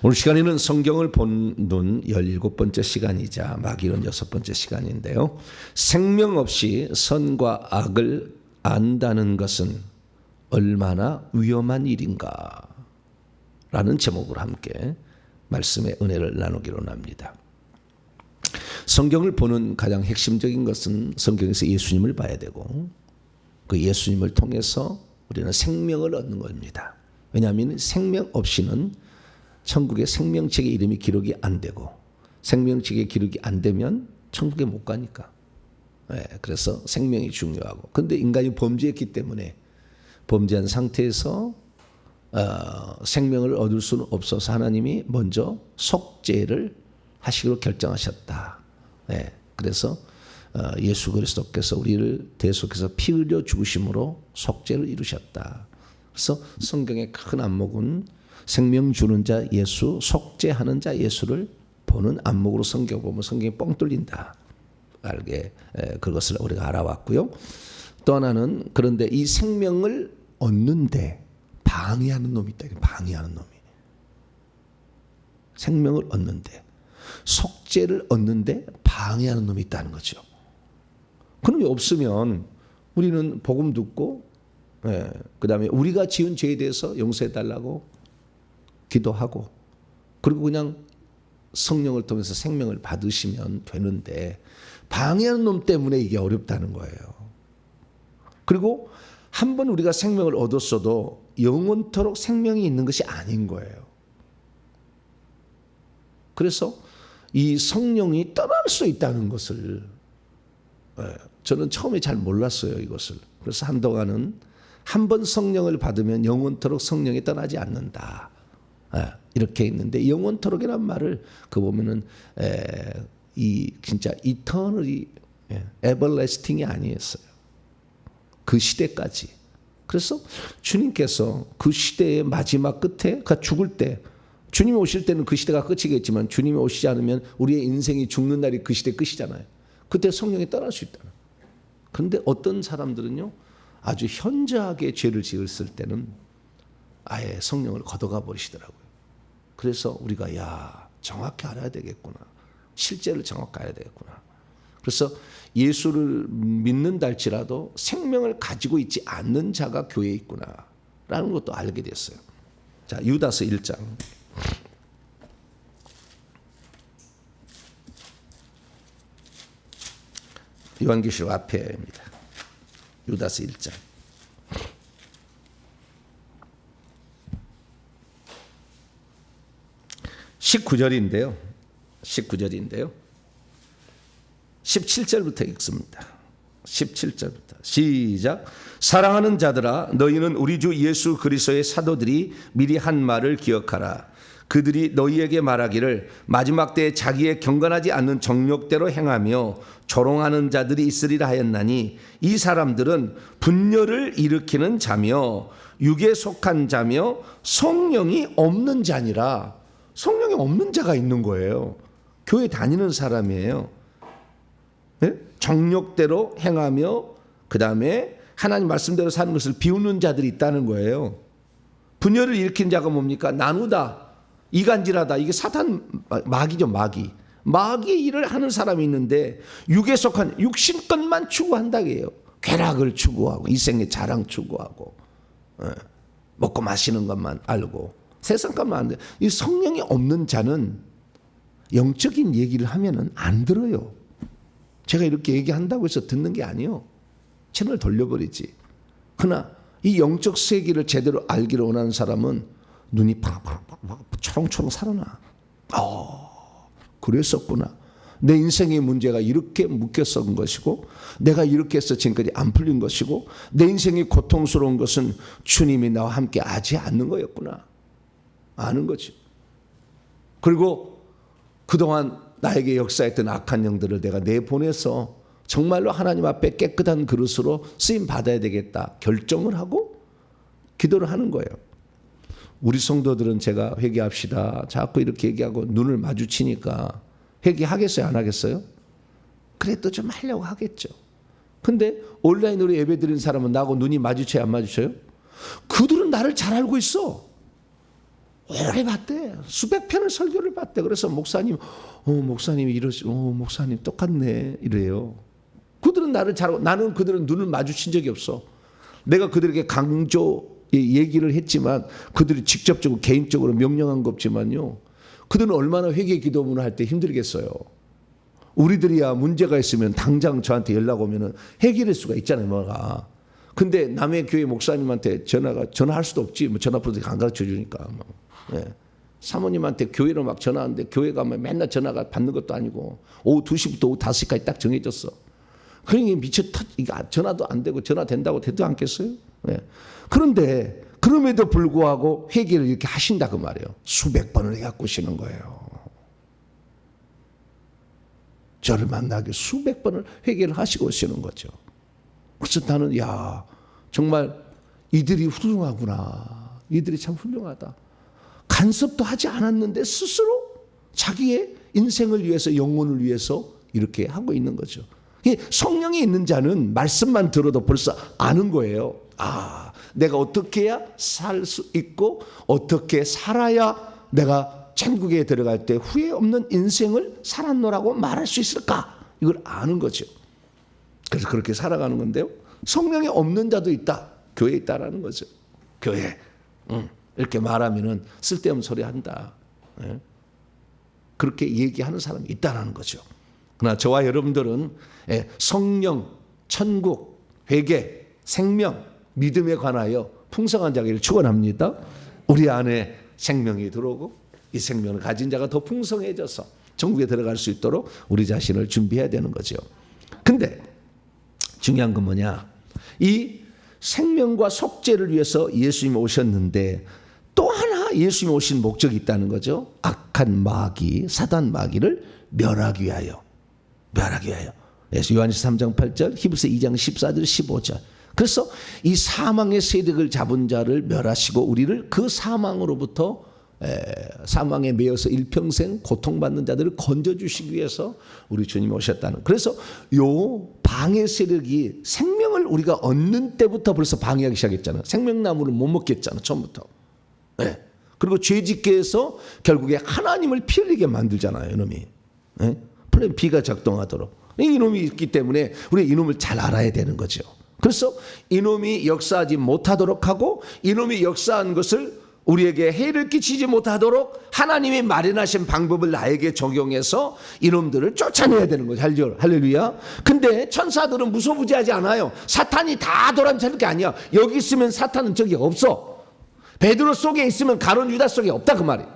오늘 시간에는 성경을 보는 17번째 시간이자 마귀론 6번째 시간인데요. 생명 없이 선과 악을 안다는 것은 얼마나 위험한 일인가 라는 제목으로 함께 말씀의 은혜를 나누기로 합니다. 성경을 보는 가장 핵심적인 것은 성경에서 예수님을 봐야 되고 그 예수님을 통해서 우리는 생명을 얻는 겁니다. 왜냐하면 생명 없이는 천국의 생명책의 이름이 기록이 안 되고 생명책의 기록이 안 되면 천국에 못 가니까. 그래서 생명이 중요하고. 그런데 인간이 범죄했기 때문에 범죄한 상태에서 생명을 얻을 수는 없어서 하나님이 먼저 속죄를 하시기로 결정하셨다. 그래서 예수 그리스도께서 우리를 대속해서 피 흘려 죽으심으로 속죄를 이루셨다. 그래서 성경의 큰 안목은 생명 주는 자 예수, 속죄하는 자 예수를 보는 안목으로 성경 보면 성경이 뻥 뚫린다. 그것을 우리가 알아왔고요. 또 하나는 그런데 이 생명을 얻는데 방해하는 놈이 있다. 방해하는 놈이. 생명을 얻는데 속죄를 얻는데 방해하는 놈이 있다는 거죠. 그런 게 없으면 우리는 복음 듣고 그 다음에 우리가 지은 죄에 대해서 용서해 달라고 기도하고 그리고 그냥 성령을 통해서 생명을 받으시면 되는데 방해하는 놈 때문에 이게 어렵다는 거예요. 그리고 한번 우리가 생명을 얻었어도 영원토록 생명이 있는 것이 아닌 거예요. 그래서 이 성령이 떠날 수 있다는 것을 저는 처음에 잘 몰랐어요, 이것을. 그래서 한동안은 한 번 성령을 받으면 영원토록 성령이 떠나지 않는다. 이렇게 있는데 영원토록이란 말을 그 보면은 이 진짜 eternally everlasting이 아니었어요. 그 시대까지. 그래서 주님께서 그 시대의 마지막 끝에 그러니까 죽을 때 주님이 오실 때는 그 시대가 끝이겠지만 주님이 오시지 않으면 우리의 인생이 죽는 날이 그 시대 끝이잖아요. 그때 성령이 떠날 수 있다. 그런데 어떤 사람들은요 아주 현저하게 죄를 지었을 때는 아예 성령을 걷어가 버리시더라고요. 그래서 우리가 정확히 알아야 되겠구나. 실제를 정확히 알아야 되겠구나. 그래서 예수를 믿는다 할지라도 생명을 가지고 있지 않는 자가 교회에 있구나 라는 것도 알게 됐어요. 자, 유다서 1장. 요한계시록 앞에입니다. 유다서 1장. 19절인데요. 17절부터 읽습니다. 17절부터 시작. 사랑하는 자들아 너희는 우리 주 예수 그리스도의 사도들이 미리 한 말을 기억하라. 그들이 너희에게 말하기를 마지막 때에 자기의 경건하지 않는 정욕대로 행하며 조롱하는 자들이 있으리라 하였나니 이 사람들은 분열을 일으키는 자며 육에 속한 자며 성령이 없는 자니라. 성령이 없는 자가 있는 거예요. 교회 다니는 사람이에요. 정욕대로 행하며 그 다음에 하나님 말씀대로 사는 것을 비웃는 자들이 있다는 거예요. 분열을 일으킨 자가 뭡니까? 나누다, 이간질하다. 이게 사탄 마귀죠. 마귀의 일을 하는 사람이 있는데 육에 속한 육신 것만 추구한다고요. 쾌락을 추구하고 이생의 자랑 추구하고 먹고 마시는 것만 알고 세상 것만 안 돼. 이 성령이 없는 자는 영적인 얘기를 하면은 안 들어요. 제가 이렇게 얘기한다고 해서 듣는 게 아니에요. 채널 돌려버리지. 그러나 이 영적 세계를 제대로 알기를 원하는 사람은 눈이 초롱초롱 살아나. 그랬었구나. 내 인생의 문제가 이렇게 묶였던 것이고 내가 이렇게 해서 지금까지 안 풀린 것이고 내 인생이 고통스러운 것은 주님이 나와 함께 하지 않는 거였구나. 아는 거지. 그리고 그동안 나에게 역사했던 악한 영들을 내가 내보내서 정말로 하나님 앞에 깨끗한 그릇으로 쓰임 받아야 되겠다 결정을 하고 기도를 하는 거예요. 우리 성도들은 제가 회개합시다 자꾸 이렇게 얘기하고 눈을 마주치니까 회개하겠어요 안 하겠어요? 그래도 좀 하려고 하겠죠. 근데 온라인으로 예배 드리는 사람은 나하고 눈이 마주쳐요 안 마주쳐요? 그들은 나를 잘 알고 있어. 오래 봤대. 수백 편을 설교를 봤대. 그래서 목사님이 이러시, 목사님 똑같네 이래요. 그들은 나를 잘, 나는 그들은 눈을 마주친 적이 없어. 내가 그들에게 강조 얘기를 했지만 그들이 직접적으로 개인적으로 명령한 거 없지만요. 그들은 얼마나 회개 기도문을 할 때 힘들겠어요. 우리들이야 문제가 있으면 당장 저한테 연락 오면은 해결할 수가 있잖아요, 뭐가. 근데 남의 교회 목사님한테 전화할 수도 없지. 뭐 전화번호 안 가르쳐 주니까. 네. 사모님한테 교회로 막 전화하는데 교회 가면 맨날 전화가 받는 것도 아니고 오후 2시부터 오후 5시까지 딱 정해졌어. 그러니 전화도 안 되고 전화 된다고 되도 않겠어요? 네. 그런데 그럼에도 불구하고 회개를 이렇게 하신다 그 말이에요. 수백 번을 해갖고 오시는 거예요. 저를 만나기 수백 번을 회개를 하시고 오시는 거죠. 그래서 나는 정말 이들이 훌륭하구나. 이들이 참 훌륭하다. 간섭도 하지 않았는데 스스로 자기의 인생을 위해서 영혼을 위해서 이렇게 하고 있는 거죠. 성령이 있는 자는 말씀만 들어도 벌써 아는 거예요. 내가 어떻게 해야 살 수 있고 어떻게 살아야 내가 천국에 들어갈 때 후회 없는 인생을 살았노라고 말할 수 있을까? 이걸 아는 거죠. 그래서 그렇게 살아가는 건데요. 성령이 없는 자도 있다. 교회에 있다라는 거죠. 교회. 이렇게 말하면은 쓸데없는 소리 한다. 그렇게 얘기하는 사람이 있다라는 거죠. 그러나 저와 여러분들은 성령, 천국, 회개, 생명, 믿음에 관하여 풍성한 자기를 축원합니다. 우리 안에 생명이 들어오고 이 생명을 가진 자가 더 풍성해져서 천국에 들어갈 수 있도록 우리 자신을 준비해야 되는 거죠. 근데 중요한 건 뭐냐? 이 생명과 속죄를 위해서 예수님이 오셨는데 또 하나 예수님이 오신 목적이 있다는 거죠. 악한 마귀, 사단 마귀를 멸하기 위하여. 요한일서 3장 8절, 히브리서 2장 14절, 15절. 그래서 이 사망의 세력을 잡은 자를 멸하시고 우리를 그 사망으로부터 사망에 매여서 일평생 고통받는 자들을 건져주시기 위해서 우리 주님이 오셨다는. 그래서 요 방해 세력이 생명을 우리가 얻는 때부터 벌써 방해하기 시작했잖아요. 생명나무를 못 먹겠잖아요. 처음부터. 그리고 죄짓게 해서 결국에 하나님을 피 흘리게 만들잖아요. 이놈이. 플랜 B가 작동하도록. 이놈이 있기 때문에 우리 이놈을 잘 알아야 되는 거죠. 그래서 이놈이 역사하지 못하도록 하고 이놈이 역사한 것을 우리에게 해를 끼치지 못하도록 하나님이 마련하신 방법을 나에게 적용해서 이놈들을 쫓아내야 되는 거죠. 할렐루야. 근데 천사들은 무소부지하지 않아요. 사탄이 다 도란차는 게 아니야. 여기 있으면 사탄은 저기 없어. 베드로 속에 있으면 가룟 유다 속에 없다 그 말이에요.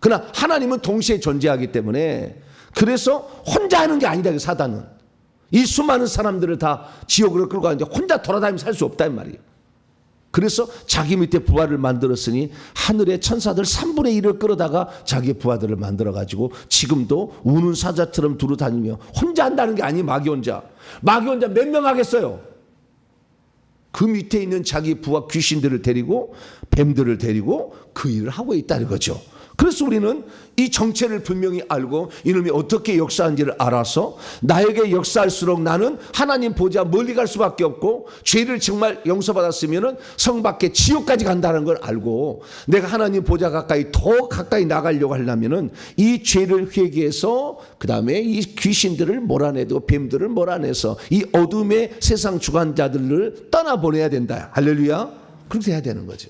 그러나 하나님은 동시에 존재하기 때문에 그래서 혼자 하는 게 아니다. 사단은. 이 수많은 사람들을 다 지옥으로 끌고 가는데 혼자 돌아다니면서 살 수 없다는 말이에요. 그래서 자기 밑에 부하를 만들었으니 하늘의 천사들 3분의 1을 끌어다가 자기의 부하들을 만들어가지고 지금도 우는 사자처럼 두루 다니며 혼자 한다는 게 아니에요. 마귀 혼자 몇 명 하겠어요. 그 밑에 있는 자기 부하 귀신들을 데리고 뱀들을 데리고 그 일을 하고 있다는 거죠. 그래서 우리는 이 정체를 분명히 알고 이놈이 어떻게 역사한지를 알아서 나에게 역사할수록 나는 하나님 보좌 멀리 갈 수밖에 없고 죄를 정말 용서받았으면 성 밖에 지옥까지 간다는 걸 알고 내가 하나님 보좌 가까이 더 가까이 나가려고 하려면 이 죄를 회개해서 그 다음에 이 귀신들을 몰아내고 뱀들을 몰아내서 이 어둠의 세상 주관자들을 떠나보내야 된다. 할렐루야. 그렇게 해야 되는 거죠.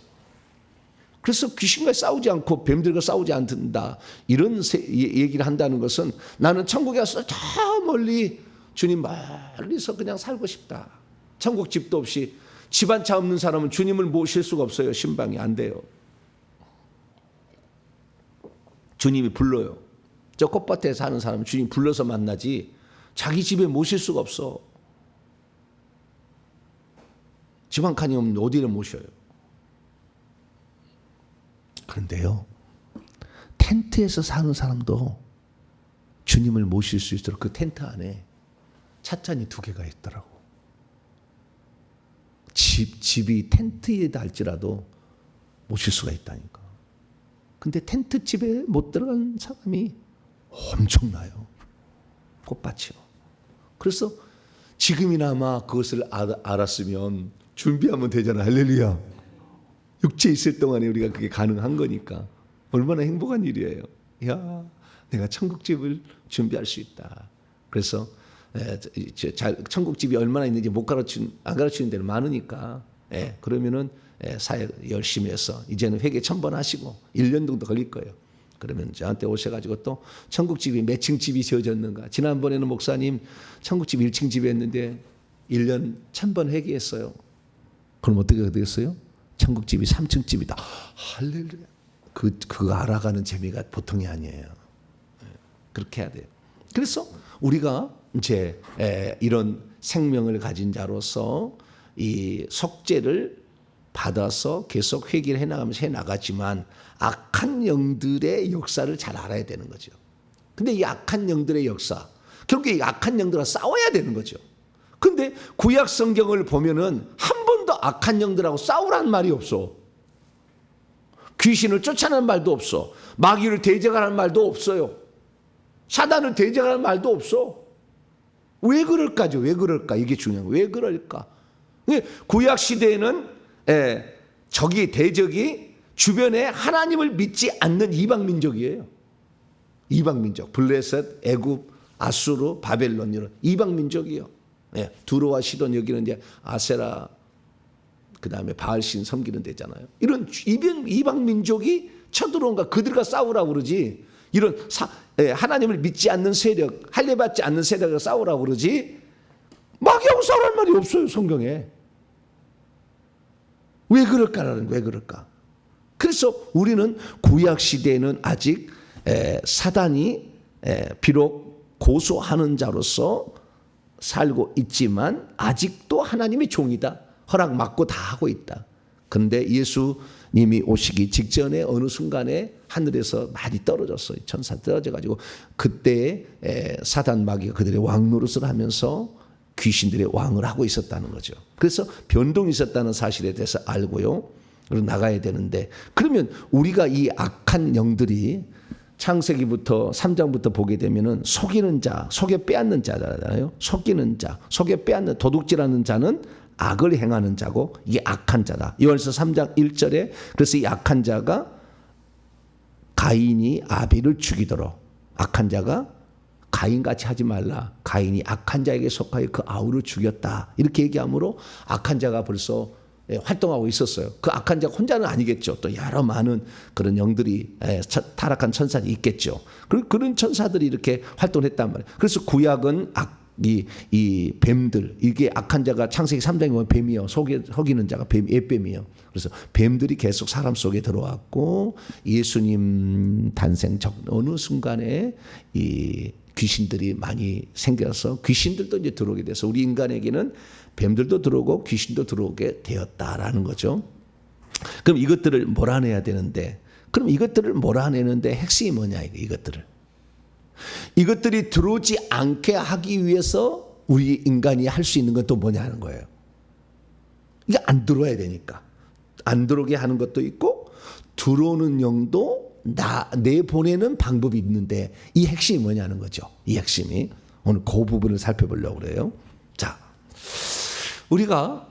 그래서 귀신과 싸우지 않고 뱀들과 싸우지 않는다. 이런 얘기를 한다는 것은 나는 천국에 가서 저 멀리 주님 멀리서 그냥 살고 싶다. 천국 집도 없이 집 한 채 없는 사람은 주님을 모실 수가 없어요. 신방이 안 돼요. 주님이 불러요. 저 꽃밭에 사는 사람은 주님 불러서 만나지 자기 집에 모실 수가 없어. 집 한 칸이 없는데 어디를 모셔요. 그런데요, 텐트에서 사는 사람도 주님을 모실 수 있도록 그 텐트 안에 찻잔이 2개가 있더라고. 집이 텐트에다 할지라도 모실 수가 있다니까. 근데 텐트 집에 못 들어간 사람이 엄청나요. 꽃밭이요. 그래서 지금이나마 그것을 알았으면 준비하면 되잖아. 할렐루야. 육체 있을 동안에 우리가 그게 가능한 거니까. 얼마나 행복한 일이에요. 야, 내가 천국집을 준비할 수 있다. 그래서 천국집이 얼마나 있는지 안 가르치는 데는 많으니까 그러면은 사역 열심히 해서 이제는 회개 1000번 하시고 1년 정도 걸릴 거예요. 그러면 저한테 오셔가지고 또 천국집이 몇 층 집이 지어졌는가. 지난번에는 목사님 천국집 1층 집에 했는데 1년 1000번 회개했어요. 그럼 어떻게 되겠어요? 천국집이 3층 집이다. 할렐루야. 그거 알아가는 재미가 보통이 아니에요. 그렇게 해야 돼요. 그래서 우리가 이제 이런 생명을 가진 자로서 이 속죄를 받아서 계속 회개를 해나가면서 해나가지만 악한 영들의 역사를 잘 알아야 되는 거죠. 근데 이 악한 영들의 역사, 결국에 이 악한 영들과 싸워야 되는 거죠. 근데 구약 성경을 보면은 한 번도 악한 영들하고 싸우라는 말이 없어. 귀신을 쫓아내는 말도 없어. 마귀를 대적하는 말도 없어요. 사단을 대적하는 말도 없어. 왜 그럴까죠? 왜 그럴까? 이게 중요한 거예요. 왜 그럴까? 구약 시대에는 적이 대적이 주변에 하나님을 믿지 않는 이방 민족이에요. 이방 민족. 블레셋, 애굽, 아수르, 바벨론 이런 이방 민족이요. 두로와 시돈 여기는 이제 아세라 그다음에 바알신 섬기는 데잖아요. 이런 이방 민족이 쳐들어온가 그들과 싸우라고 그러지. 이런 하나님을 믿지 않는 세력, 할례받지 않는 세력과 싸우라고 그러지. 마귀하고 싸우라는 말이 없어요, 성경에. 왜 그럴까라는 왜 그럴까? 그래서 우리는 구약 시대에는 아직 사단이 비록 고소하는 자로서 살고 있지만 아직도 하나님의 종이다. 허락 받고 다 하고 있다. 그런데 예수님이 오시기 직전에 어느 순간에 하늘에서 많이 떨어졌어요. 천사 떨어져가지고 그때 사단 마귀가 그들의 왕 노릇을 하면서 귀신들의 왕을 하고 있었다는 거죠. 그래서 변동이 있었다는 사실에 대해서 알고요. 그리고 나가야 되는데 그러면 우리가 이 악한 영들이 창세기부터 3장부터 보게 되면은 속이는 자, 속여 빼앗는 자잖아요. 속이는 자, 속여 빼앗는 도둑질하는 자는 악을 행하는 자고 이게 악한 자다. 요한서 3장 1절에 그래서 이 악한 자가 가인이 아벨을 죽이도록 악한 자가 가인같이 하지 말라. 가인이 악한 자에게 속하여 그 아우를 죽였다. 이렇게 얘기하므로 악한 자가 벌써 활동하고 있었어요. 그 악한 자가 혼자는 아니겠죠. 또 여러 많은 그런 영들이 타락한 천사들이 있겠죠. 그런 천사들이 이렇게 활동했단 말이에요. 그래서 구약은 이 뱀들 이게 악한 자가 창세기 3장에 보면 뱀이요. 속이는 자가 뱀, 애뱀이요. 그래서 뱀들이 계속 사람 속에 들어왔고 예수님 탄생 어느 순간에 이 귀신들이 많이 생겨서 귀신들도 이제 들어오게 돼서 우리 인간에게는 뱀들도 들어오고 귀신도 들어오게 되었다라는 거죠. 그럼 이것들을 몰아내야 되는데 그럼 이것들을 몰아내는데 핵심이 뭐냐 이것들이 들어오지 않게 하기 위해서 우리 인간이 할 수 있는 건 또 뭐냐 하는 거예요. 이게 안 들어와야 되니까 안 들어오게 하는 것도 있고 들어오는 영도 내보내는 방법이 있는데 이 핵심이 뭐냐는 거죠. 이 핵심이 오늘 그 부분을 살펴보려고 그래요. 자, 우리가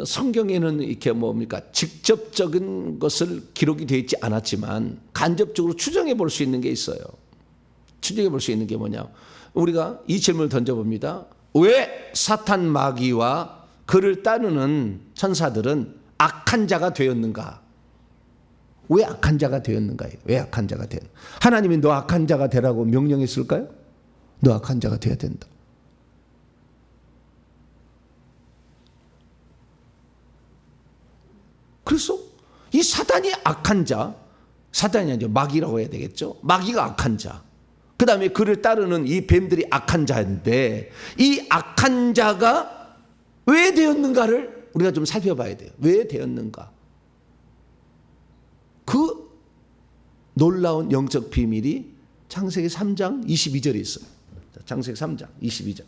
성경에는 이렇게 뭡니까 직접적인 것을 기록이 되어 있지 않았지만 간접적으로 추정해 볼 수 있는 게 있어요. 추정해 볼 수 있는 게 뭐냐? 우리가 이 질문을 던져봅니다. 왜 사탄 마귀와 그를 따르는 천사들은 악한 자가 되었는가? 왜 악한 자가 되었는가요? 왜 악한 자가 되었는가? 하나님이 너 악한 자가 되라고 명령했을까요? 너 악한 자가 되어야 된다. 그래서 이 사단이 악한 자, 사단이 아니죠. 마귀라고 해야 되겠죠. 마귀가 악한 자. 그 다음에 그를 따르는 이 뱀들이 악한 자인데 이 악한 자가 왜 되었는가를 우리가 좀 살펴봐야 돼요. 왜 되었는가? 그 놀라운 영적 비밀이 창세기 3장 22절에 있어요. 창세기 3장 22절.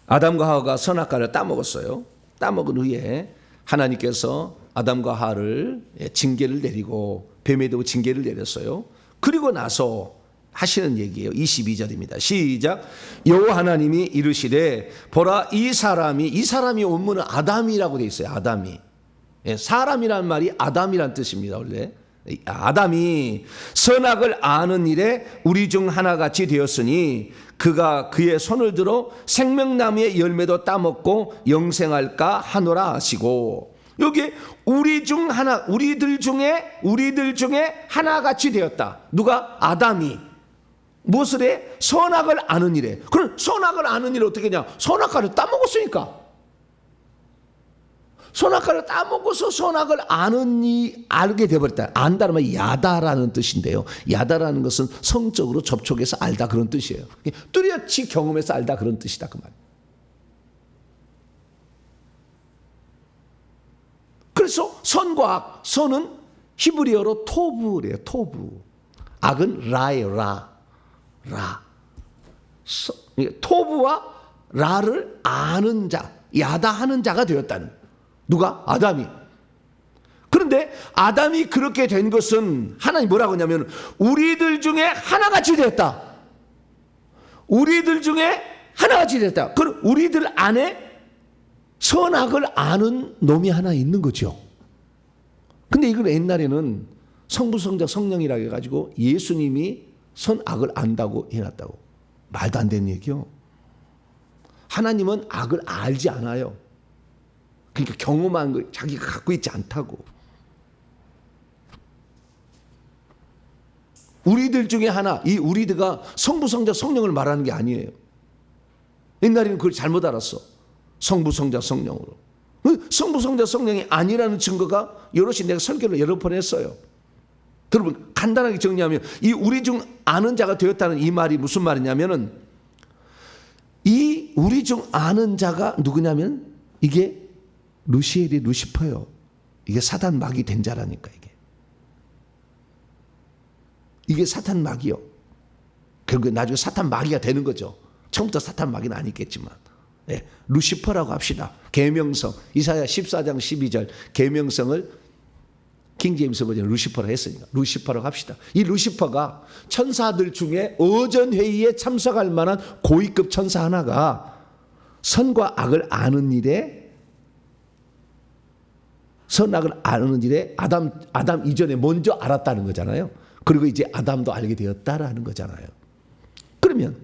아담과 하와가 선악과를 따먹었어요. 따먹은 후에 하나님께서 아담과 하와를 징계를 내리고 뱀에 대고 징계를 내렸어요. 그리고 나서 하시는 얘기예요. 22절입니다. 시작. 여호와 하나님이 이르시되 보라 이 사람이 원문은 아담이라고 돼 있어요. 아담이. 예, 사람이란 말이 아담이란 뜻입니다. 원래 아담이 선악을 아는 일에 우리 중 하나같이 되었으니 그가 그의 손을 들어 생명나무의 열매도 따먹고 영생할까 하노라 하시고, 여기 우리들 중에 하나같이 되었다. 누가? 아담이. 무엇을 해? 선악을 아는 일에. 그럼 선악을 아는 일을 어떻게 하냐? 선악과를 따먹었으니까. 선악과를 따먹어서 선악을 알게 되어버렸다. 안다는 말이 야다라는 뜻인데요. 야다라는 것은 성적으로 접촉해서 알다, 그런 뜻이에요. 뚜렷이 경험해서 알다, 그런 뜻이다, 그 말. 그래서 선과 악, 선은 히브리어로 토브래요. 토브. 악은 라예요. 라. 토브와 라를 아는 자, 야다하는 자가 되었다는. 누가? 아담이. 그런데 아담이 그렇게 된 것은 하나님 뭐라고 하냐면 우리들 중에 하나같이 되었다. 우리들 중에 하나같이 되었다. 그럼 우리들 안에 선악을 아는 놈이 하나 있는 거죠. 근데 이걸 옛날에는 성부, 성자, 성령이라고 해가지고 예수님이 선악을 안다고 해놨다고. 말도 안 되는 얘기요. 하나님은 악을 알지 않아요. 그러니까 경험한 거 자기가 갖고 있지 않다고. 우리들 중에 하나, 이 우리들가 성부, 성자, 성령을 말하는 게 아니에요. 옛날에는 그걸 잘못 알았어. 성부, 성자, 성령으로. 성부, 성자, 성령이 아니라는 증거가 여럿이 내가 설교를 여러 번 했어요. 여러분 간단하게 정리하면 이 우리 중 아는 자가 되었다는 이 말이 무슨 말이냐면은, 이 우리 중 아는 자가 누구냐면 이게 루시엘이 루시퍼요. 이게 사단 마귀 된 자라니까. 이게 사탄 마귀요. 결국에 나중에 사탄 마귀가 되는 거죠. 처음부터 사탄 마귀는 아니겠지만. 네, 루시퍼라고 합시다. 계명성. 이사야 14장 12절 계명성을 킹제임스 버전 루시퍼라고 했으니까 루시퍼라고 합시다. 이 루시퍼가 천사들 중에 어전회의에 참석할 만한 고위급 천사 하나가 선과 악을 아는 일에, 선악을 아는 일에 아담 이전에 먼저 알았다는 거잖아요. 그리고 이제 아담도 알게 되었다라는 거잖아요. 그러면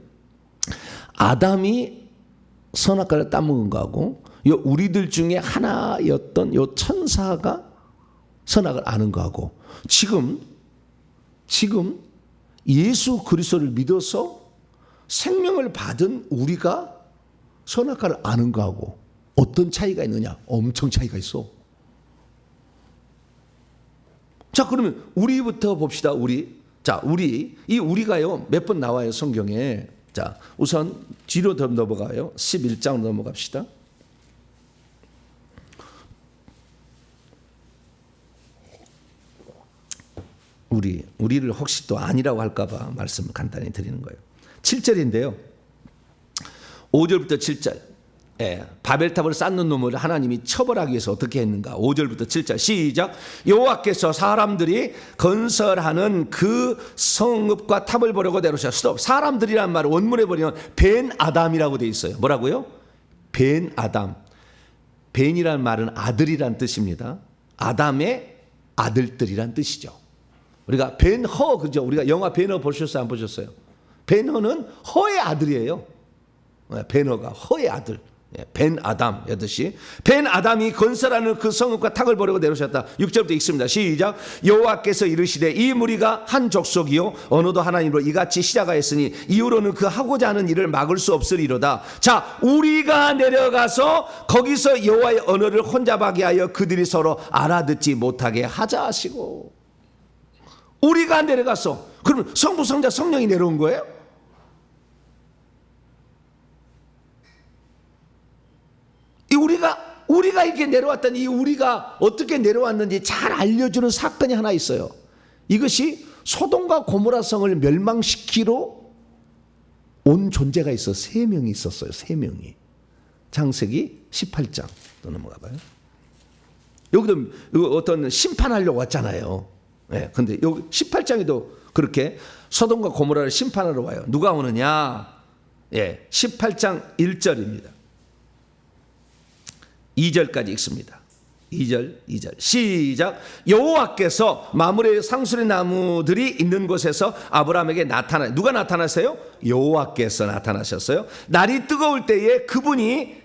아담이 선악과를 따먹은 거하고 우리들 중에 하나였던 요 천사가 선악을 아는 거하고, 지금 예수 그리스도를 믿어서 생명을 받은 우리가 선악과를 아는 거하고 어떤 차이가 있느냐? 엄청 차이가 있어. 자, 그러면 우리부터 봅시다. 우리가요 몇 번 나와요 성경에. 자, 우선 뒤로 더 넘어가요. 11장으로 넘어갑시다. 우리를 혹시 또 아니라고 할까봐 말씀을 간단히 드리는 거예요. 7절인데요. 5절부터 7절. 예, 바벨탑을 쌓는 놈을 하나님이 처벌하기 위해서 어떻게 했는가. 5절부터 7절 시작. 여호와께서 사람들이 건설하는 그 성읍과 탑을 보려고 내려오셨다. 스톱. 사람들이란 말을 원문에 보면 벤 아담이라고 돼 있어요. 뭐라고요? 벤 아담. 벤이란 말은 아들이란 뜻입니다. 아담의 아들들이란 뜻이죠. 우리가 벤허, 그죠? 우리가 영화 벤허 보셨어요? 안 보셨어요? 벤허는 허의 아들이에요. 벤허가 허의 아들. 벤 아담 여듯이 벤 아담이 건설하는 그 성읍과 탑을 보려고 내려오셨다. 6절부터 읽습니다. 시작. 여호와께서 이르시되 이 무리가 한 족속이요 언어도 하나님으로 이같이 시작하였으니 이후로는 그 하고자 하는 일을 막을 수 없으리로다. 자, 우리가 내려가서 거기서 여호와의 언어를 혼잡하게 하여 그들이 서로 알아듣지 못하게 하자 하시고. 우리가 내려가서, 그러면 성부 성자 성령이 내려온 거예요? 우리가 이렇게 내려왔던 이 우리가 어떻게 내려왔는지 잘 알려주는 사건이 하나 있어요. 이것이 소돔과 고모라 성을 멸망시키러 온 존재가 있어. 3명이 있었어요. 3명이. 창세기 18장 또 넘어가 봐요. 여기도 어떤 심판하려고 왔잖아요. 네, 근데 여기 18장에도 그렇게 소돔과 고모라를 심판하러 와요. 누가 오느냐? 예, 18장 1절입니다. 2절까지 읽습니다. 2절 시작. 여호와께서 마므레 상수리 나무들이 있는 곳에서 아브라함에게 누가 나타나세요? 여호와께서 나타나셨어요. 날이 뜨거울 때에 그분이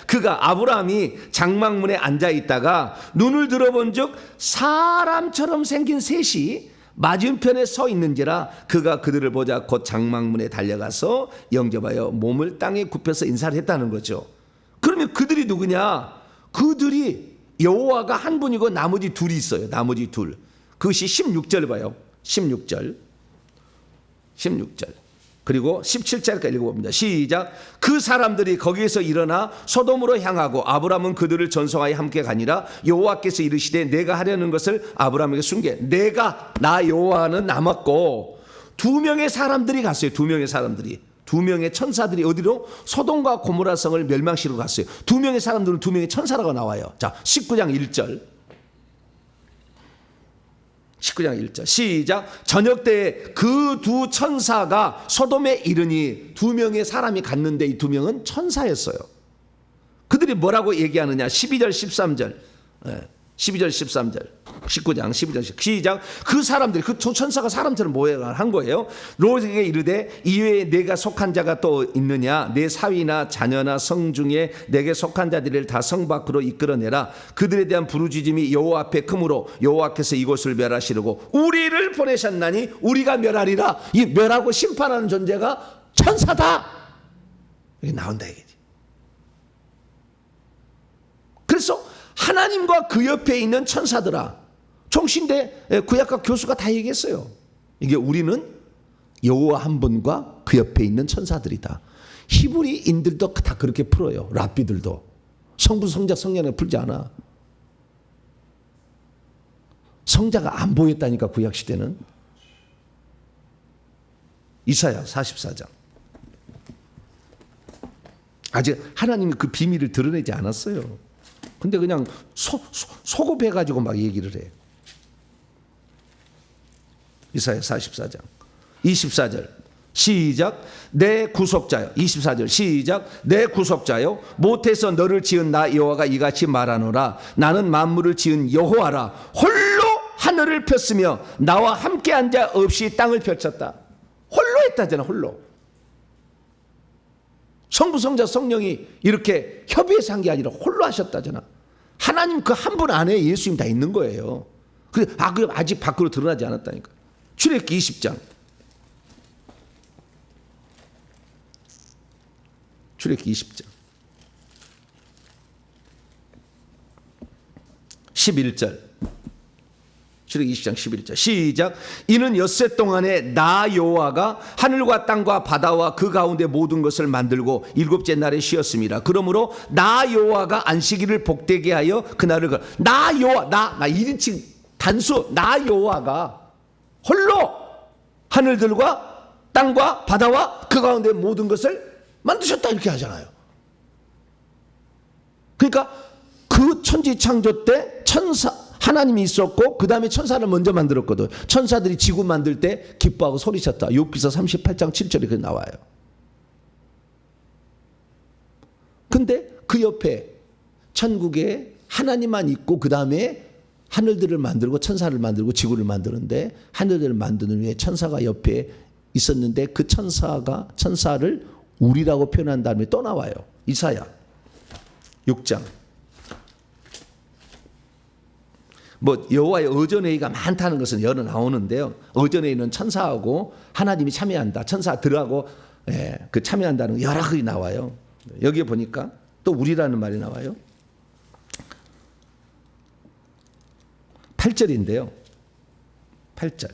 그가 아브라함이 장막문에 앉아 있다가 눈을 들어본즉 사람처럼 생긴 셋이 맞은편에 서 있는지라 그가 그들을 보자 곧 장막문에 달려가서 영접하여 몸을 땅에 굽혀서 인사를 했다는 거죠. 그러면 그들이 누구냐? 그들이 여호와가 한 분이고 나머지 둘이 있어요. 나머지 둘. 그것이 16절 봐요. 16절. 그리고 17절까지 읽어봅니다. 시작. 그 사람들이 거기에서 일어나 소돔으로 향하고 아브라함은 그들을 전송하여 함께 가니라. 여호와께서 이르시되 내가 하려는 것을 아브라함에게 숨게. 나 여호와는 남았고 두 명의 사람들이 갔어요. 두 명의 천사들이 어디로? 소돔과 고모라 성을 멸망시키러 갔어요. 두 명의 사람들은 두 명의 천사라고 나와요. 자, 19장 1절 시작. 저녁 때에 그 두 천사가 소돔에 이르니 두 명의 사람이 갔는데 이 두 명은 천사였어요. 그들이 뭐라고 얘기하느냐? 12절 13절 19장 12절 시작. 그 사람들이 그 두 천사가 사람처럼 모여한 거예요. 롯에게 이르되 이외에 내가 속한 자가 또 있느냐? 내 사위나 자녀나 성 중에 내게 속한 자들을 다 성 밖으로 이끌어내라. 그들에 대한 부르짖음이 여호와 앞에 크므로 여호와께서 이곳을 멸하시려고 우리를 보내셨나니 우리가 멸하리라. 이 멸하고 심판하는 존재가 천사다. 이게 나온다 이거지. 그래서 하나님과 그 옆에 있는 천사들아, 총신대 구약학 교수가 다 얘기했어요. 이게 우리는 여호와 한 분과 그 옆에 있는 천사들이다. 히브리인들도 다 그렇게 풀어요. 랍비들도 성부, 성자, 성령에 풀지 않아. 성자가 안 보였다니까 구약 시대는. 이사야 44장. 아직 하나님이 그 비밀을 드러내지 않았어요. 근데 그냥 소급해가지고 막 얘기를 해. 이사야 44장 24절 시작. 내 구속자여. 24절 시작. 내 구속자여 못해서 너를 지은 나 여호와가 이같이 말하노라. 나는 만물을 지은 여호와라. 홀로 하늘을 폈으며 나와 함께한 자 없이 땅을 펼쳤다. 홀로 했다잖아. 홀로. 성부, 성자, 성령이 이렇게 협의해서 한 게 아니라 홀로 하셨다잖아. 하나님 그 한 분 안에 예수님 다 있는 거예요. 그래, 그럼 아직 밖으로 드러나지 않았다니까. 출애굽기 20장. 출애굽기 20장. 11절. 출애굽기 20장 11절 시작. 이는 엿새 동안에 나 여호와가 하늘과 땅과 바다와 그 가운데 모든 것을 만들고 일곱째 날에 쉬었습니다. 그러므로 나 여호와가 안식일을 복되게 하여 그날을 나 여호와 나 1인칭 단수 나 여호와가 홀로 하늘들과 땅과 바다와 그 가운데 모든 것을 만드셨다 이렇게 하잖아요. 그러니까 그 천지 창조 때 하나님이 있었고 그 다음에 천사를 먼저 만들었거든. 천사들이 지구 만들 때 기뻐하고 소리쳤다. 욥기서 38장 7절에 그 나와요. 근데 그 옆에 천국에 하나님만 있고 그 다음에 하늘들을 만들고 천사를 만들고 지구를 만드는데 하늘들을 만드는 위에 천사가 옆에 있었는데 그 천사를 우리라고 표현한 다음에 또 나와요. 이사야 6장. 뭐 여호와의 어전회의가 많다는 것은 여러 나오는데요. 어전회의는 천사하고 하나님이 참여한다. 천사들하고 그 참여한다는 여러 글이 나와요. 여기에 보니까 또 우리라는 말이 나와요. 8절인데요. 8절.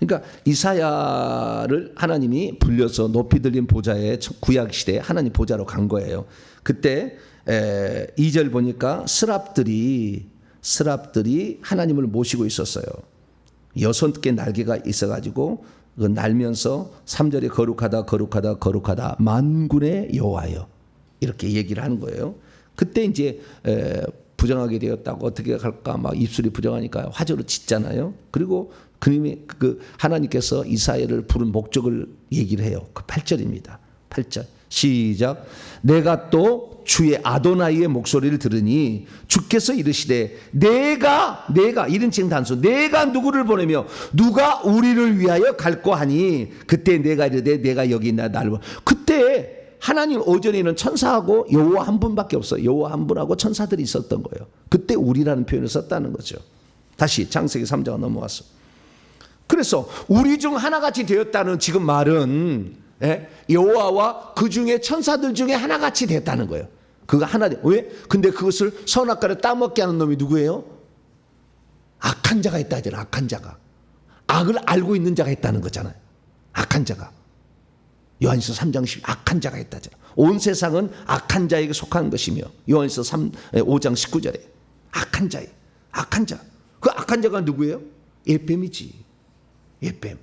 그러니까 이사야를 하나님이 불려서 높이 들린 보좌에 구약 시대에 하나님 보좌로 간 거예요. 그때 2절 보니까 스랍들이 하나님을 모시고 있었어요. 6개 날개가 있어가지고 날면서 3절에 거룩하다 만군의 여호와여 이렇게 얘기를 하는 거예요. 그때 이제 부정하게 되었다고 어떻게 할까 막 입술이 부정하니까 화제로 짓잖아요. 그리고 하나님께서 이사야를 부른 목적을 얘기를 해요. 그 8절입니다. 8절 시작. 내가 또 주의 아도나이의 목소리를 들으니 주께서 이르시되 내가 이런 지금 단수 내가 누구를 보내며 누가 우리를 위하여 갈고 하니 그때 내가 이르되 내가 여기 있나 나를 그때 하나님 오전에는 천사하고 여호와 한 분밖에 없어요. 여호와 한 분하고 천사들이 있었던 거예요. 그때 우리라는 표현을 썼다는 거죠. 다시 창세기 3장 넘어왔어. 그래서 우리 중 하나같이 되었다는 지금 말은 여호와와 그 중에 천사들 중에 하나같이 됐다는 거예요. 그가 하나 왜? 근데 그것을 선악과를 따먹게 하는 놈이 누구예요? 악한 자가 있다 하잖아요. 악한 자가. 악을 알고 있는 자가 있다는 거잖아요. 악한 자가. 요한일서 3장 10 악한 자가 있다 하잖아요. 온 세상은 악한 자에게 속하는 것이며 요한일서 5장 19절에 악한 자에 악한 자. 그 악한 자가 누구예요? 예뱀이지. 예뱀.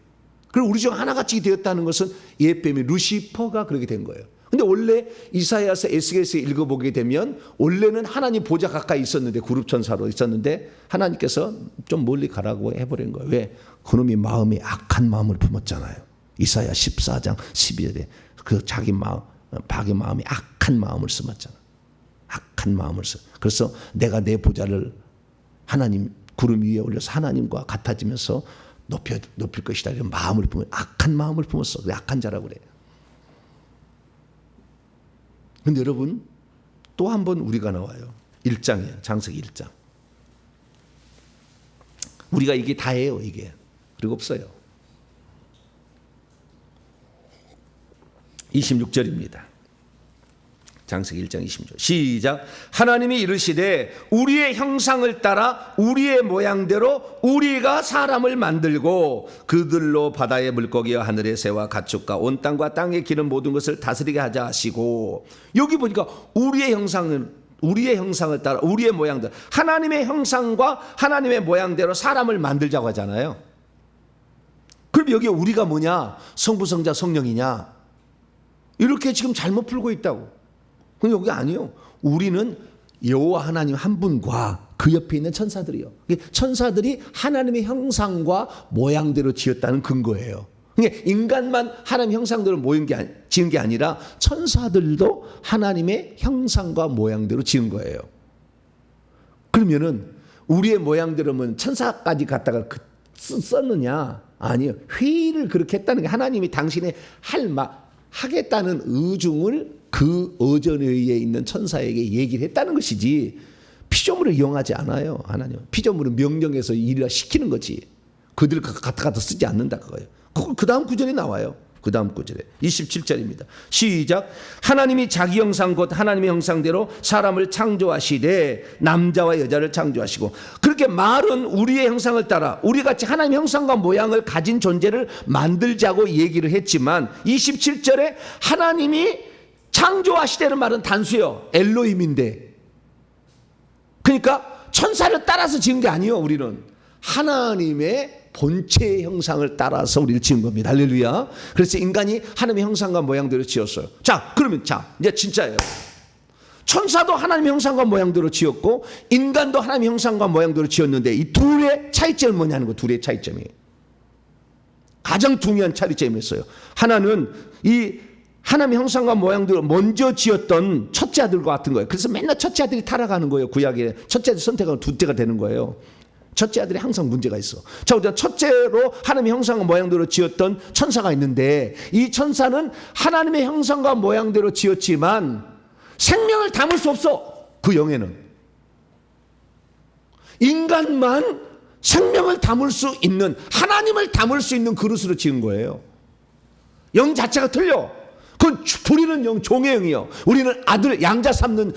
그리고 우리 중 하나같이 되었다는 것은 예뱀이 루시퍼가 그렇게 된 거예요. 근데 원래 이사야서 에스겔서 읽어보게 되면 원래는 하나님 보좌 가까이 있었는데 그룹 천사로 있었는데 하나님께서 좀 멀리 가라고 해버린 거예요. 왜? 그놈이 마음에 악한 마음을 품었잖아요. 이사야 14장 12절에 그 자기 마음에 악한 마음을 품었잖아. 악한 마음을 써. 그래서 내가 내 보좌를 하나님 구름 위에 올려서 하나님과 같아지면서 높일 것이다. 이런 마음을 품어 악한 마음을 품었어. 그래 악한 자라고 그래. 근데 여러분 또 한 번 우리가 나와요. 1장이에요. 창세기 1장. 우리가 이게 다예요. 이게. 그리고 없어요. 26절입니다. 창세기 1장 26절 시작. 하나님이 이르시되 우리의 형상을 따라 우리의 모양대로 우리가 사람을 만들고 그들로 바다의 물고기와 하늘의 새와 가축과 온 땅과 땅에 기는 모든 것을 다스리게 하자 하시고 여기 보니까 우리의 형상을 따라 우리의 모양대로 하나님의 형상과 하나님의 모양대로 사람을 만들자고 하잖아요. 그럼 여기 우리가 뭐냐? 성부 성자 성령이냐? 이렇게 지금 잘못 풀고 있다고. 근데 여기 아니요. 우리는 여호와 하나님 한 분과 그 옆에 있는 천사들이요. 천사들이 하나님의 형상과 모양대로 지었다는 근거예요. 그러니까 인간만 하나님 형상대로 지은 게 아니라 천사들도 하나님의 형상과 모양대로 지은 거예요. 그러면은 우리의 모양대로면 천사까지 갖다가 썼느냐? 아니요. 회의를 그렇게 했다는 게 하나님이 당신의 하겠다는 의중을 그 어전의에 있는 천사에게 얘기를 했다는 것이지 피조물을 이용하지 않아요. 하나님 피조물은 명령해서 일을 시키는 거지 그들 갖다 쓰지 않는다 그거예요. 그 다음 구절에 나와요. 그 다음 구절에 27절입니다. 시작. 하나님이 자기 형상 곧 하나님의 형상대로 사람을 창조하시되 남자와 여자를 창조하시고 그렇게 말은 우리의 형상을 따라 우리같이 하나님의 형상과 모양을 가진 존재를 만들자고 얘기를 했지만 27절에 하나님이 창조하시되는 말은 단수요. 엘로힘인데 그러니까 천사를 따라서 지은 게 아니에요. 우리는 하나님의 본체의 형상을 따라서 우리를 지은 겁니다. 할렐루야. 그래서 인간이 하나님의 형상과 모양대로 지었어요. 자, 그러면 이제 진짜예요. 천사도 하나님의 형상과 모양대로 지었고 인간도 하나님의 형상과 모양대로 지었는데 이 둘의 차이점은 뭐냐는 거. 둘의 차이점이 가장 중요한 차이점이 있어요. 하나는 이 하나님의 형상과 모양대로 먼저 지었던 첫째 아들과 같은 거예요. 그래서 맨날 첫째 아들이 타락하는 거예요. 구약에 첫째 아들 선택하면 둘째가 되는 거예요. 첫째 아들이 항상 문제가 있어. 자, 우리가 첫째로 하나님의 형상과 모양대로 지었던 천사가 있는데 이 천사는 하나님의 형상과 모양대로 지었지만 생명을 담을 수 없어. 그 영에는 인간만 생명을 담을 수 있는 하나님을 담을 수 있는 그릇으로 지은 거예요. 영 자체가 틀려. 그건 우리는 영 종의 영이요. 우리는 아들 양자 삼는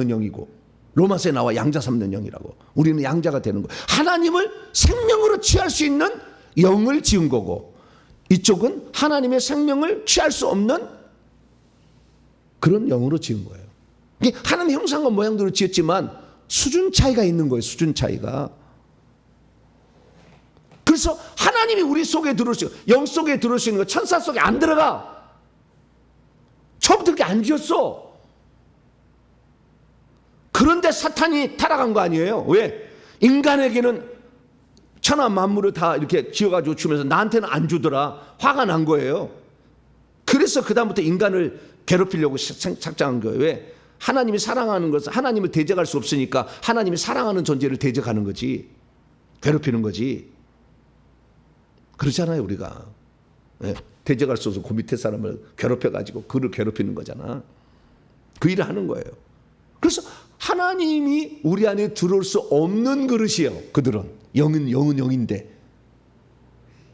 영이고 로마서에 나와 양자 삼는 영이라고. 우리는 양자가 되는 거예요. 하나님을 생명으로 취할 수 있는 영을 지은 거고 이쪽은 하나님의 생명을 취할 수 없는 그런 영으로 지은 거예요. 하나님의 형상과 모양대로 지었지만 수준 차이가 있는 거예요. 수준 차이가. 그래서 하나님이 우리 속에 들어오시고 영 속에 들어오시는 거 천사 속에 안 들어가. 처음부터 그렇게 안 지었어. 그런데 사탄이 타락한 거 아니에요. 왜? 인간에게는 천하 만물을 다 이렇게 지어가지고 주면서 나한테는 안 주더라. 화가 난 거예요. 그래서 그 다음부터 인간을 괴롭히려고 착장한 거예요. 왜? 하나님이 사랑하는 것은 하나님을 대적할 수 없으니까 하나님이 사랑하는 존재를 대적하는 거지. 괴롭히는 거지. 그렇잖아요, 우리가. 네, 대적할 수 없어 그 밑에 사람을 괴롭혀가지고 그를 괴롭히는 거잖아. 그 일을 하는 거예요. 그래서 하나님이 우리 안에 들어올 수 없는 그릇이에요. 그들은 영은 영인데.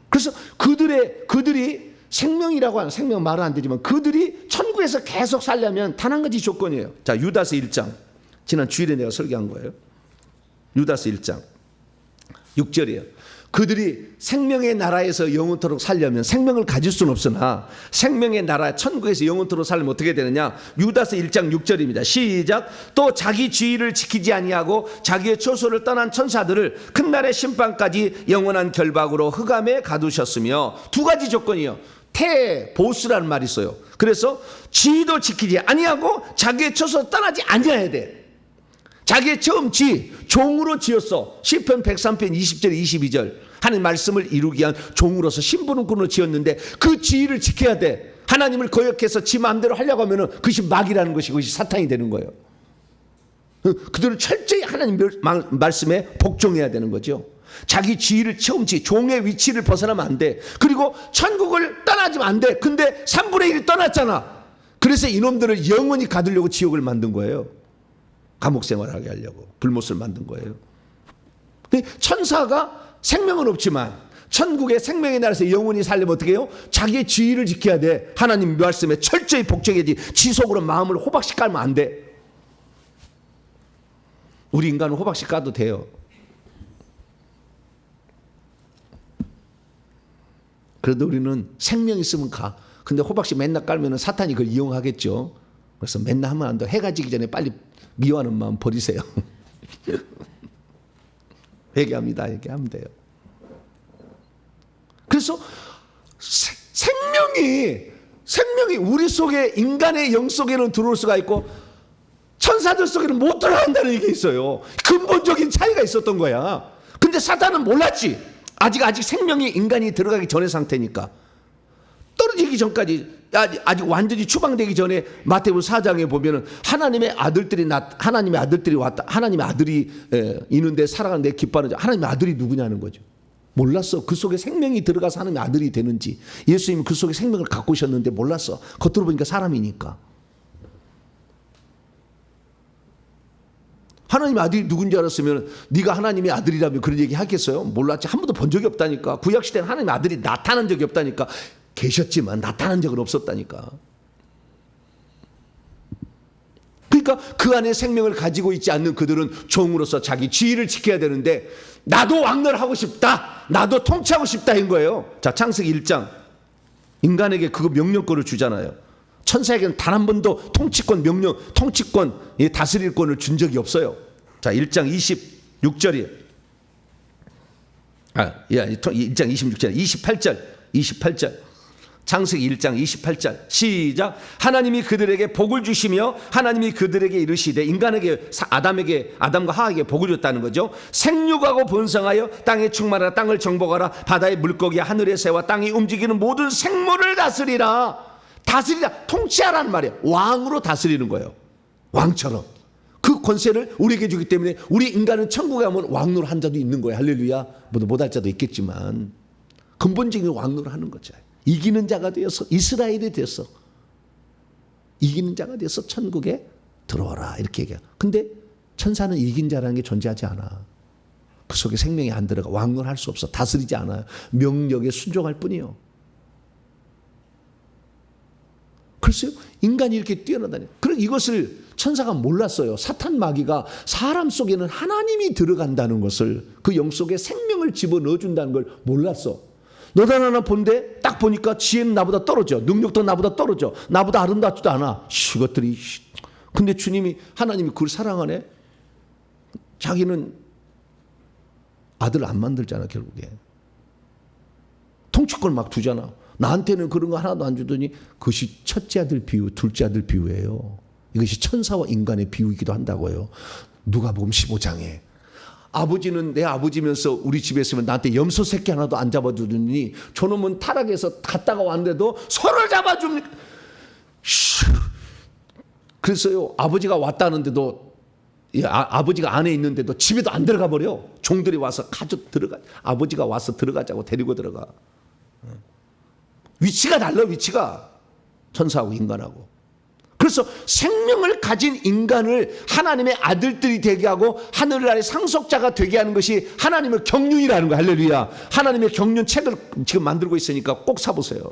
그래서 그들이 생명이라고 하는, 생명 말은 안 되지만 그들이 천국에서 계속 살려면 단 한 가지 조건이에요. 자, 유다서 1장. 지난 주일에 내가 설교한 거예요. 유다서 1장 6절이에요. 그들이 생명의 나라에서 영원토록 살려면 생명을 가질 수는 없으나 생명의 나라 천국에서 영원토록 살려면 어떻게 되느냐. 유다서 1장 6절입니다. 시작. 또 자기 지위를 지키지 아니하고 자기의 처소를 떠난 천사들을 큰 날의 심판까지 영원한 결박으로 흑암에 가두셨으며. 두 가지 조건이요. 보스라는 말이 있어요. 그래서 지위도 지키지 아니하고 자기의 처소를 떠나지 아니해야 돼. 자기의 처음 종으로 지었어. 시편 103편 20절 22절. 하나님 말씀을 이루기 위한 종으로서 심부름꾼으로 지었는데 그 지위를 지켜야 돼. 하나님을 거역해서 지 마음대로 하려고 하면 그것이 마귀라는 것이, 그것이 사탄이 되는 거예요. 그들은 철저히 하나님 말씀에 복종해야 되는 거죠. 자기 지위를 처음 종의 위치를 벗어나면 안 돼. 그리고 천국을 떠나지면 안 돼. 근데 3분의 1이 떠났잖아. 그래서 이놈들을 영원히 가두려고 지옥을 만든 거예요. 감옥 생활하게 하려고 불못을 만든 거예요. 천사가 생명은 없지만 천국의 생명의 나라에서 영원히 살려면 어떻게 해요? 자기의 지위를 지켜야 돼. 하나님 말씀에 철저히 복종해야지. 지속으로 마음을 호박씩 깔면 안 돼. 우리 인간은 호박씩 까도 돼요. 그래도 우리는 생명 있으면 가. 근데 호박씨 맨날 깔면 사탄이 그걸 이용하겠죠. 그래서 맨날 하면 안 돼. 해가 지기 전에 빨리 미워하는 마음 버리세요. 회개합니다. 이렇게 하면 돼요. 그래서 생명이 우리 속에, 인간의 영 속에는 들어올 수가 있고 천사들 속에는 못 들어간다는 얘기 있어요. 근본적인 차이가 있었던 거야. 근데 사탄은 몰랐지. 아직 생명이 인간이 들어가기 전의 상태니까. 떨어지기 전까지, 아직 완전히 추방되기 전에 마태복음 4장에 보면은 하나님의 아들들이 왔다. 하나님의 아들이 있는데 살아가는데 기뻐하는 자. 하나님의 아들이 누구냐는 거죠. 몰랐어. 그 속에 생명이 들어가서 하나님의 아들이 되는지. 예수님은 그 속에 생명을 갖고 오셨는데 몰랐어. 겉으로 보니까 사람이니까. 하나님의 아들이 누군지 알았으면 네가 하나님의 아들이라면 그런 얘기 하겠어요? 몰랐지. 한 번도 본 적이 없다니까. 구약시대는 하나님의 아들이 나타난 적이 없다니까. 계셨지만 나타난 적은 없었다니까. 그러니까 그 안에 생명을 가지고 있지 않는 그들은 종으로서 자기 지위를 지켜야 되는데 나도 왕노하고 싶다. 나도 통치하고 싶다 인 거예요. 자, 창세기 1장. 인간에게 그거 명령권을 주잖아요. 천사에게는 단 한 번도 통치권, 다스릴 권을 준 적이 없어요. 자, 1장 26절이에요. 1장 26절, 28절. 창세기 1장 28절 시작. 하나님이 그들에게 복을 주시며 하나님이 그들에게 이르시되, 인간에게 아담과 하와에게 복을 줬다는 거죠. 생육하고 번성하여 땅에 충만하라. 땅을 정복하라. 바다의 물고기와 하늘의 새와 땅이 움직이는 모든 생물을 다스리라. 통치하라는 말이에요. 왕으로 다스리는 거예요. 왕처럼. 그 권세를 우리에게 주기 때문에 우리 인간은 천국에 가면 왕노를 한 자도 있는 거예요. 할렐루야. 못할 자도 있겠지만 근본적인 왕노를 하는 거죠. 이기는 자가 되어서 이스라엘이 되어서 이기는 자가 되어서 천국에 들어와라 이렇게 얘기해요. 근데 천사는 이긴 자라는 게 존재하지 않아. 그 속에 생명이 안 들어가. 왕노를 할 수 없어. 다스리지 않아요. 명령에 순종할 뿐이요. 글쎄요, 인간이 이렇게 뛰어나다니. 그럼 이것을 천사가 몰랐어요. 사탄 마귀가 사람 속에는 하나님이 들어간다는 것을, 그 영 속에 생명을 집어넣어준다는 걸 몰랐어. 너다 나나 본데 딱 보니까 지혜는 나보다 떨어져. 능력도 나보다 떨어져. 나보다 아름답지도 않아. 이것들이. 근데 하나님이 그걸 사랑하네. 자기는 아들 안 만들잖아, 결국에. 통치권 막 두잖아. 나한테는 그런 거 하나도 안 주더니 그것이 첫째 아들 비유, 둘째 아들 비유예요. 이것이 천사와 인간의 비유이기도 한다고요. 누가복음 15장에 아버지는 내 아버지면서 우리 집에 있으면 나한테 염소 새끼 하나도 안 잡아주더니 저놈은 타락해서 갔다가 왔는데도 소를 잡아줍니까? 그래서요, 아버지가 왔다는데도, 아버지가 안에 있는데도 집에도 안 들어가 버려. 종들이 와서 가져 들어가. 아버지가 와서 들어가자고 데리고 들어가. 위치가 달라, 위치가. 천사하고 인간하고. 그래서 생명을 가진 인간을 하나님의 아들들이 되게 하고 하늘 아래 상속자가 되게 하는 것이 하나님의 경륜이라는 거야. 할렐루야. 하나님의 경륜 책을 지금 만들고 있으니까 꼭 사보세요.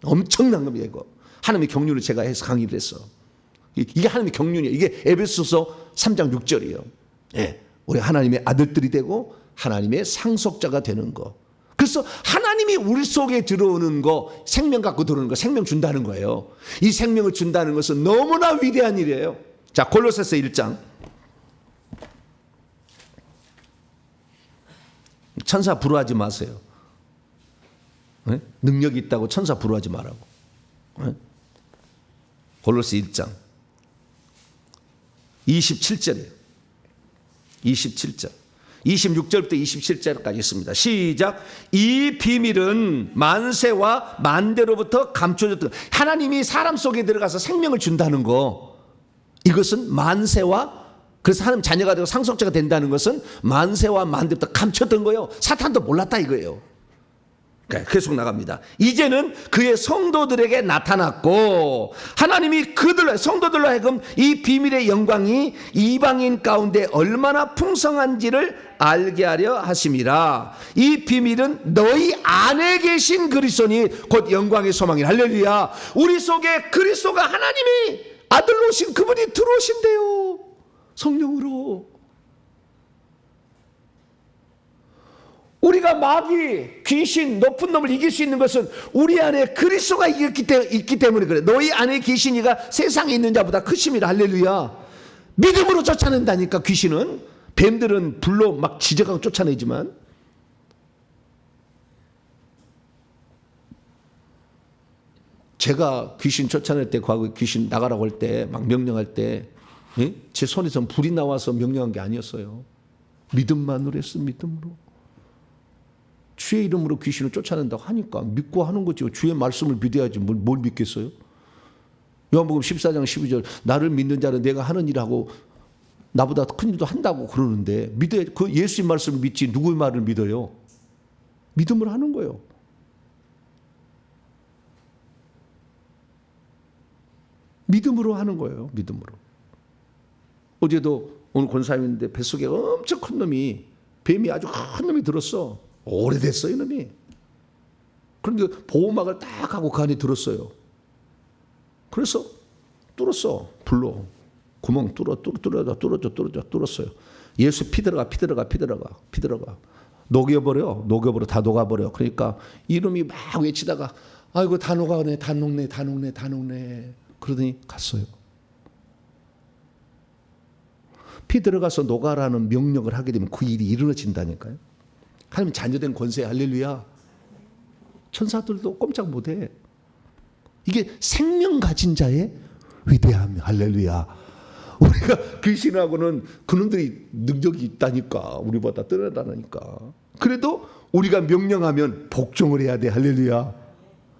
엄청난 겁니다, 이거. 하나님의 경륜을 제가 해서 강의를 했어. 이게 하나님의 경륜이에요. 이게 에베소서 3장 6절이에요. 예, 우리 하나님의 아들들이 되고 하나님의 상속자가 되는 거. 그래서 하나님이 우리 속에 들어오는 거, 생명 갖고 들어오는 거, 생명 준다는 거예요. 이 생명을 준다는 것은 너무나 위대한 일이에요. 자, 골로새서 1장. 천사 부러워하지 마세요. 네? 능력이 있다고 천사 부러워하지 말라고. 네? 골로새 1장 27절이에요. 27절. 26절부터 27절까지 있습니다. 시작. 이 비밀은 만세와 만대로부터 감춰졌던, 하나님이 사람 속에 들어가서 생명을 준다는 거, 이것은 만세와, 그래서 하나님 자녀가 되고 상속자가 된다는 것은 만세와 만대부터 감췄던 거예요. 사탄도 몰랐다 이거예요. 계속 나갑니다. 이제는 그의 성도들에게 나타났고 하나님이 그들로, 성도들로 하여금 이 비밀의 영광이 이방인 가운데 얼마나 풍성한지를 알게 하려 하심이라. 이 비밀은 너희 안에 계신 그리스도니 곧 영광의 소망이. 할렐루야. 우리 속에 그리스도가, 하나님이 아들로 오신 그분이 들어오신대요. 성령으로. 우리가 마귀, 귀신, 높은 놈을 이길 수 있는 것은 우리 안에 그리스도가 있기 때문에 그래. 너희 안에 계신 이가 세상에 있는 자보다 크심이라. 할렐루야. 믿음으로 쫓아낸다니까. 귀신은, 뱀들은 불로 막 지져가고 쫓아내지만, 제가 귀신 쫓아낼 때, 과거에 귀신 나가라고 할 때, 막 명령할 때, 제 손에서 불이 나와서 명령한 게 아니었어요. 믿음만으로 했어요. 믿음으로. 주의 이름으로 귀신을 쫓아낸다고 하니까 믿고 하는 거죠. 주의 말씀을 믿어야지 뭘 믿겠어요? 요한복음 14장 12절, 나를 믿는 자는 내가 하는 일하고 나보다 큰 일도 한다고 그러는데, 믿어야, 그 예수의 말씀을 믿지 누구의 말을 믿어요? 믿음으로 하는 거예요. 믿음으로 하는 거예요. 믿음으로. 어제도 오늘 권사님인데 뱃속에 엄청 큰 놈이, 뱀이 아주 큰 놈이 들었어. 오래됐어요, 이놈이. 그런데 보호막을 딱 하고 그 안에 들었어요. 그래서 뚫었어. 불로. 구멍 뚫었어요. 예수 피 들어가. 녹여버려. 다 녹아버려. 그러니까 이놈이 막 외치다가, 아이고, 다 녹아네. 다 녹네. 그러더니 갔어요. 피 들어가서 녹아라는 명령을 하게 되면 그 일이 이루어진다니까요. 하나님 자녀된 권세. 할렐루야. 천사들도 꼼짝 못해. 이게 생명 가진 자의 위대함. 할렐루야. 우리가 귀신하고는 그놈들이 능력이 있다니까. 우리보다 뛰어나다니까. 그래도 우리가 명령하면 복종을 해야 돼. 할렐루야.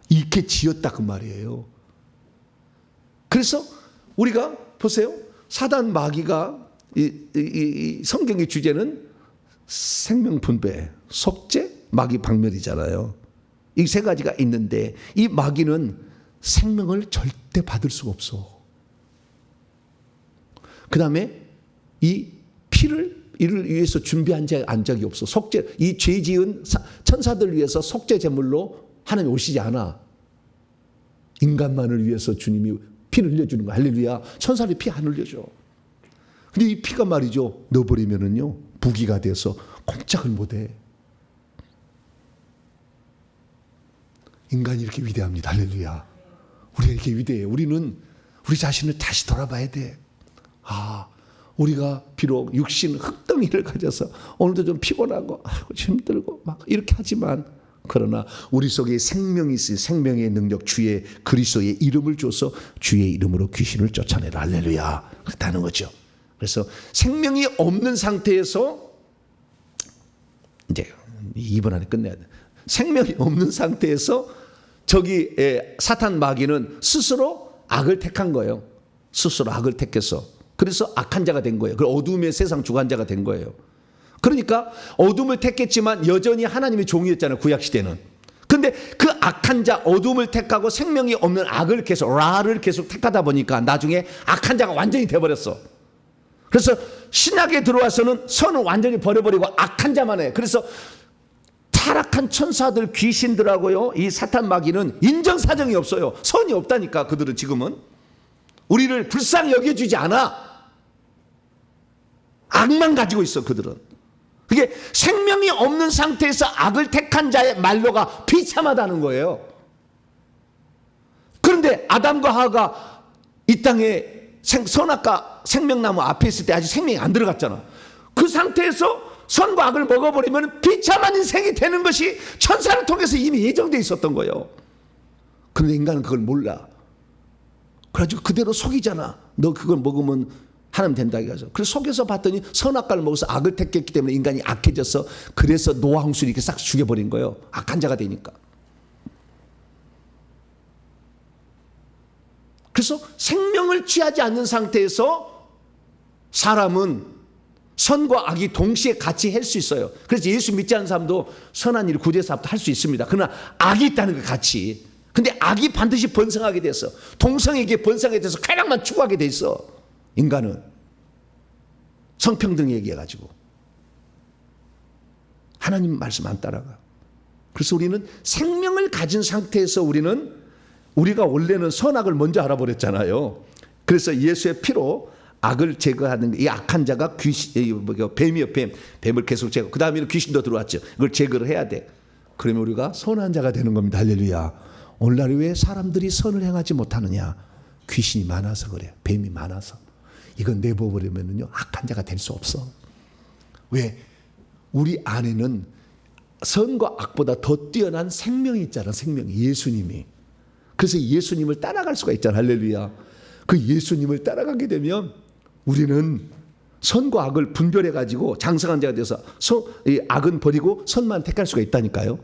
이렇게 지었다 그 말이에요. 그래서 우리가 보세요. 사단 마귀가, 이 성경의 주제는 생명 분배, 속죄, 마귀 박멸이잖아요. 이 세 가지가 있는데, 이 마귀는 생명을 절대 받을 수가 없어. 그 다음에 이 피를 이를 위해서 준비한 적이 없어. 속죄, 이 죄 지은 천사들 위해서 속죄 제물로 하나님이 오시지 않아. 인간만을 위해서 주님이 피를 흘려주는 거야. 할렐루야. 천사들이 피 안 흘려줘. 근데 이 피가 말이죠, 넣어버리면은요, 부기가 돼서 꼼짝을 못해. 인간이 이렇게 위대합니다. 할렐루야. 우리가 이렇게 위대해. 우리는 우리 자신을 다시 돌아봐야 돼. 우리가 비록 육신 흙덩이를 가져서 오늘도 좀 피곤하고 힘들고 막 이렇게 하지만, 그러나 우리 속에 생명이 있어요. 생명의 능력, 주의 그리스도의 이름을 줘서 주의 이름으로 귀신을 쫓아내라. 할렐루야. 그렇다는 거죠. 그래서 생명이 없는 상태에서, 이제 2분 안에 끝내야 돼. 생명이 없는 상태에서 저기 사탄 마귀는 스스로 악을 택한 거예요. 스스로 악을 택해서 그래서 악한 자가 된 거예요. 그 어둠의 세상 주관자가 된 거예요. 그러니까 어둠을 택했지만 여전히 하나님의 종이었잖아요. 구약시대는. 근데 그 악한 자 어둠을 택하고 생명이 없는 악을 계속 라를 계속 택하다 보니까 나중에 악한 자가 완전히 돼버렸어. 그래서 신약에 들어와서는 선을 완전히 버려버리고 악한 자만 해. 그래서 타락한 천사들 귀신들하고요 이 사탄 마귀는 인정사정이 없어요. 선이 없다니까. 그들은 지금은 우리를 불쌍히 여겨주지 않아. 악만 가지고 있어. 그들은. 그게 생명이 없는 상태에서 악을 택한 자의 말로가 비참하다는 거예요. 그런데 아담과 하와가 이 땅에 선악과 생명나무 앞에 있을 때 아직 생명이 안 들어갔잖아. 그 상태에서 선과 악을 먹어버리면 비참한 인생이 되는 것이 천사를 통해서 이미 예정되어 있었던 거예요. 그런데 인간은 그걸 몰라. 그래가지고 그대로 속이잖아. 너 그걸 먹으면 하나님 된다 이거죠. 그래서 속여서 봤더니 선악과를 먹어서 악을 택했기 때문에 인간이 악해져서 그래서 노아 홍수를 이렇게 싹 죽여버린 거예요. 악한 자가 되니까. 그래서 생명을 취하지 않는 상태에서 사람은 선과 악이 동시에 같이 할 수 있어요. 그래서 예수 믿지 않는 사람도 선한 일을 구제해서 할 수 있습니다. 그러나 악이 있다는 거 같이. 근데 악이 반드시 번성하게 됐어. 동성에게 번성하게 돼서 쾌락만 추구하게 돼 있어. 인간은 성평등 얘기해가지고 하나님 말씀 안 따라가. 그래서 우리는 생명을 가진 상태에서 우리가 원래는 선악을 먼저 알아버렸잖아요. 그래서 예수의 피로 악을 제거하는 이 악한 자가 뱀이요. 뱀을 계속 제거. 그 다음에는 귀신도 들어왔죠. 이걸 제거를 해야 돼. 그러면 우리가 선한 자가 되는 겁니다. 할렐루야. 오늘날 왜 사람들이 선을 행하지 못하느냐? 귀신이 많아서 그래. 뱀이 많아서. 이건 내버려버리면요 악한 자가 될 수 없어. 왜? 우리 안에는 선과 악보다 더 뛰어난 생명이 있잖아. 생명이. 예수님이. 그래서 예수님을 따라갈 수가 있잖아. 할렐루야. 그 예수님을 따라가게 되면 우리는 선과 악을 분별해가지고 장성한 자가 돼서 악은 버리고 선만 택할 수가 있다니까요.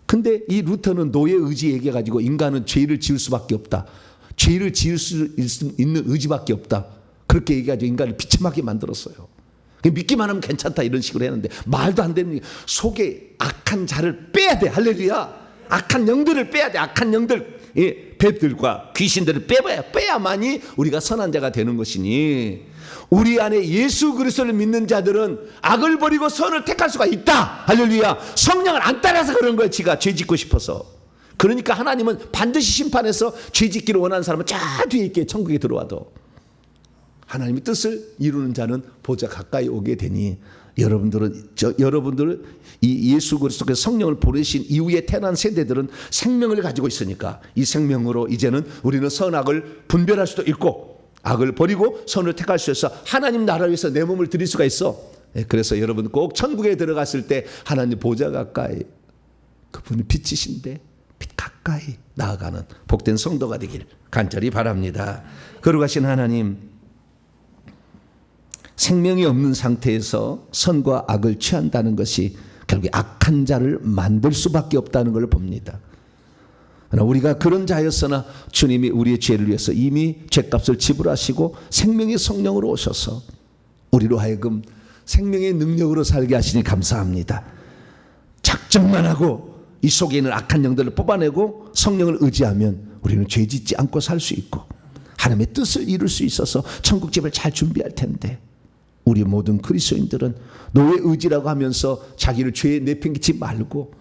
근데 이 루터는 노예 의지 얘기해가지고 인간은 죄를 지을 수밖에 없다. 죄를 지을 수 있는 의지밖에 없다. 그렇게 얘기해가지고 인간을 비참하게 만들었어요. 믿기만 하면 괜찮다 이런 식으로 했는데 말도 안 되는 속에 악한 자를 빼야 돼. 할렐루야. 악한 영들을 빼야 돼. 악한 영들, 뱀들과 귀신들을 빼야만이 우리가 선한 자가 되는 것이니 우리 안에 예수 그리스도를 믿는 자들은 악을 버리고 선을 택할 수가 있다. 할렐루야. 성령을 안 따라서 그런 거예요. 지가 죄 짓고 싶어서. 그러니까 하나님은 반드시 심판해서 죄 짓기를 원하는 사람은 저 뒤에 있게 천국에 들어와도 하나님의 뜻을 이루는 자는 보좌 가까이 오게 되니 여러분들은 이 예수 그리스도께서 성령을 보내신 이후에 태어난 세대들은 생명을 가지고 있으니까 이 생명으로 이제는 우리는 선악을 분별할 수도 있고 악을 버리고 선을 택할 수 있어 하나님 나라를 위해서 내 몸을 드릴 수가 있어. 그래서 여러분 꼭 천국에 들어갔을 때 하나님 보좌 가까이 그분이 빛이신데 빛 가까이 나아가는 복된 성도가 되길 간절히 바랍니다. 거룩하신 하나님, 생명이 없는 상태에서 선과 악을 취한다는 것이 결국 악한 자를 만들 수밖에 없다는 걸 봅니다. 그러나 우리가 그런 자였으나 주님이 우리의 죄를 위해서 이미 죄값을 지불하시고 생명의 성령으로 오셔서 우리로 하여금 생명의 능력으로 살게 하시니 감사합니다. 작정만 하고 이 속에 있는 악한 영들을 뽑아내고 성령을 의지하면 우리는 죄 짓지 않고 살 수 있고 하나님의 뜻을 이룰 수 있어서 천국집을 잘 준비할 텐데 우리 모든 그리스도인들은 노예 의지라고 하면서 자기를 죄에 내팽개치지 말고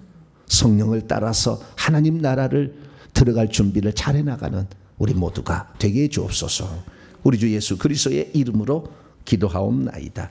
성령을 따라서 하나님 나라를 들어갈 준비를 잘 해나가는 우리 모두가 되게 해 주옵소서. 우리 주 예수 그리스도의 이름으로 기도하옵나이다.